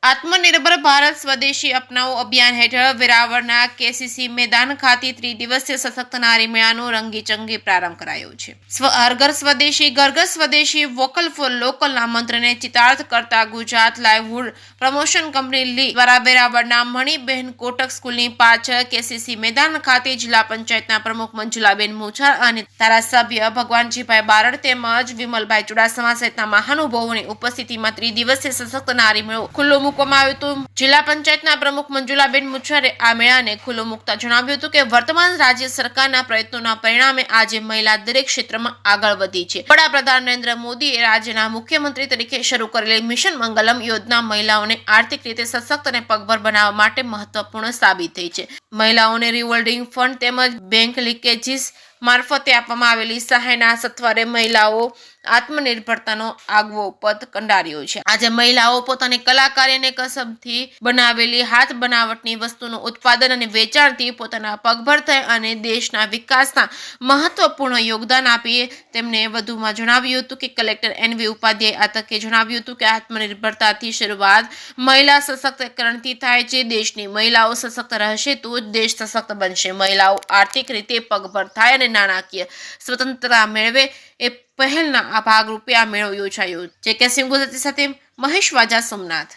આત્મનિર્ભર ભારત સ્વદેશી અપનાવો અભિયાન હેઠળ વેરાવળના કેસીસી મેદાન ખાતે ત્રિદિવસીય સશક્ત નારી મેળાનો રંગીચંગી પ્રારંભ કરાયો છે. હર સ્વદેશી ઘર ઘર સ્વદેશી વોકલ ફોર લોકલના મંત્રને ચિતાર્થ કરતા ગુજરાત લાઇવવુડ પ્રમોશન કંપની લી દ્વારા વેરાવળના મણિબહેન કોટક સ્કૂલની પાછળ કેસીસી મેદાન ખાતે જિલ્લા પંચાયતના પ્રમુખ મંજુલાબેન મુછાર અને ધારાસભ્ય ભગવાનજીભાઈ બારડ તેમજ વિમલભાઈ ચુડાસમા સહિતના મહાનુભાવોની ઉપસ્થિતિમાં ત્રિદિવસીય સશક્ત નારી મેળો ખુલ્લો મૂકવામાં આવ્યું હતું. જિલ્લા પંચાયતના પ્રમુખ મંજુલાબેન મુછારે આ મેળાને ખુલ્લો મૂકતા જણાવ્યું હતું કે વર્તમાન રાજ્ય સરકારના પ્રયત્નોના પરિણામે આજે મહિલા દરેક ક્ષેત્રમાં આગળ વધી છે. વડાપ્રધાન નરેન્દ્ર મોદીએ રાજ્યના મુખ્યમંત્રી તરીકે શરૂ કરેલી મિશન મંગલમ યોજના મહિલાઓને આર્થિક રીતે સશક્ત અને પગભર બનાવવા માટે મહત્વપૂર્ણ સાબિત થઈ છે. મહિલાઓને રિવોલ્વિંગ ફંડ તેમજ બેંક લીકેજીસ મારફતે આપવામાં આવેલી સહાયના સત્વરે મહિલાઓ આત્મનિર્ભરતાનો આગવો પથ કંડાર્યો છે. આજે મહિલાઓ પોતાની કલાકારી અને કસબથી બનાવેલી હાથ બનાવટની વસ્તુનું ઉત્પાદન અને વેચાણથી પોતાના પગભર થાય અને દેશના વિકાસના મહત્વપૂર્ણ યોગદાન આપીએ. તેમને વધુમાં જણાવ્યું હતું કે કલેક્ટર એનવી ઉપાધ્યાય આ તકે જણાવ્યું હતું કે આત્મનિર્ભરતાથી શરૂઆત મહિલા સશક્તિકરણથી થાય છે. દેશની મહિલાઓ સશક્ત રહેશે તો જ દેશ સશક્ત બનશે. મહિલાઓ આર્થિક રીતે પગભર થાય અને નાણાકીય સ્વતંત્રતા મેળવે એ પહેલના આ ભાગરૂપે આ મેળો યોજાયો. જે કે સિંહ ગુજરાતી સાથે મહેશ વાજા, સોમનાથ.